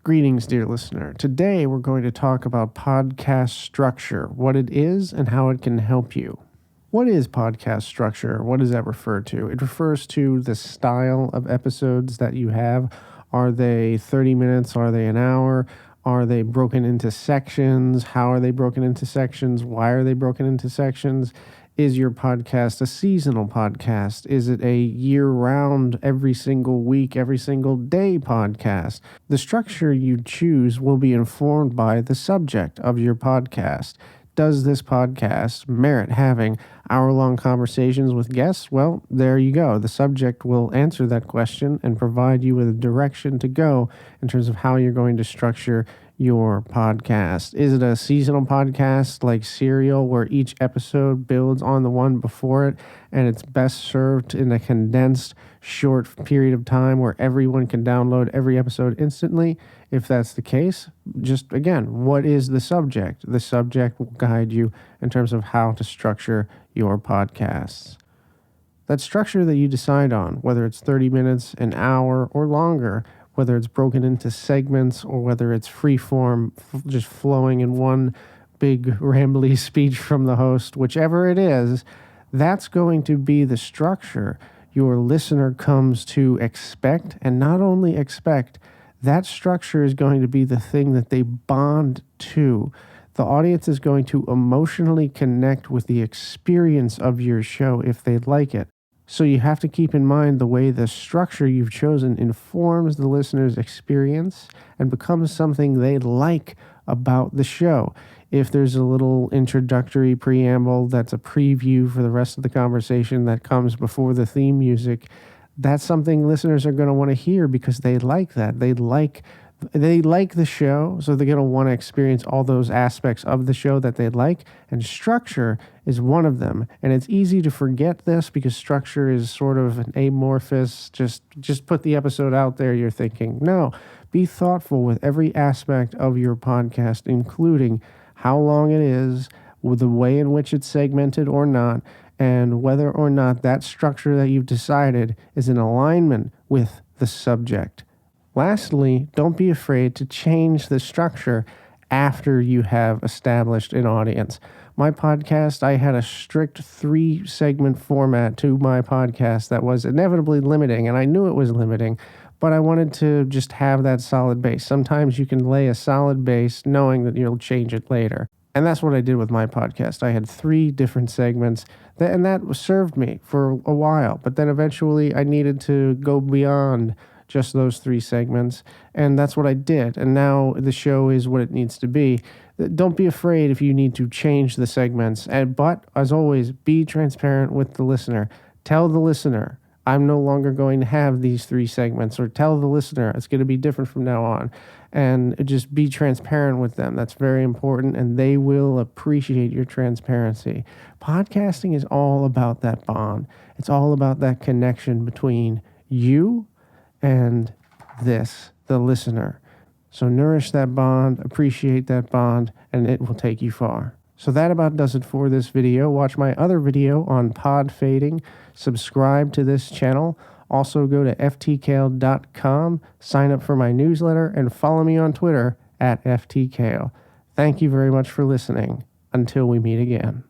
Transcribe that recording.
Greetings, dear listener. Today we're going to talk about podcast structure, what it is and how it can help you. What is podcast structure? What does that refer to? It refers to the style of episodes that you have. Are they 30 minutes? Are they an hour? Are they broken into sections? How are they broken into sections? Why are they broken into sections? Is your podcast a seasonal podcast? Is it a year-round, every single week, every single day podcast? The structure you choose will be informed by the subject of your podcast. Does this podcast merit having hour-long conversations with guests? Well, there you go. The subject will answer that question and provide you with a direction to go in terms of how you're going to structure your podcast. Is it a seasonal podcast like Serial, where each episode builds on the one before it and it's best served in a condensed short period of time where everyone can download every episode instantly? If that's the case, just again, what is the subject? The subject will guide you in terms of how to structure your podcasts. That structure that you decide on, whether it's 30 minutes, an hour, or longer, whether it's broken into segments or whether it's free form, just flowing in one big rambly speech from the host, whichever it is, that's going to be the structure your listener comes to expect. And not only expect, that structure is going to be the thing that they bond to. The audience is going to emotionally connect with the experience of your show if they like it. So you have to keep in mind the way the structure you've chosen informs the listener's experience and becomes something they like about the show. If there's a little introductory preamble that's a preview for the rest of the conversation that comes before the theme music, that's something listeners are going to want to hear because they like that. They like the show, so they're going to want to experience all those aspects of the show that they like, and structure is one of them. And it's easy to forget this because structure is sort of an amorphous, just put the episode out there, you're thinking. No, be thoughtful with every aspect of your podcast, including how long it is, with the way in which it's segmented or not, and whether or not that structure that you've decided is in alignment with the subject. Lastly, don't be afraid to change the structure after you have established an audience. My podcast, I had a strict 3-segment format to my podcast that was inevitably limiting, and I knew it was limiting, but I wanted to just have that solid base. Sometimes you can lay a solid base knowing that you'll change it later. And that's what I did with my podcast. I had 3 different segments, and that served me for a while, but then eventually I needed to go beyond just those 3 segments, and that's what I did. And now the show is what it needs to be. Don't be afraid if you need to change the segments, but as always, be transparent with the listener. Tell the listener, I'm no longer going to have these 3 segments, or tell the listener it's going to be different from now on, and just be transparent with them. That's very important, and they will appreciate your transparency. Podcasting is all about that bond. It's all about that connection between you and the listener. So nourish that bond, appreciate that bond, and it will take you far. So that about does it for this video. Watch my other video on pod fading. Subscribe to this channel. Also go to ftkail.com, sign up for my newsletter, and follow me on Twitter at ftkail. Thank you very much for listening. Until we meet again.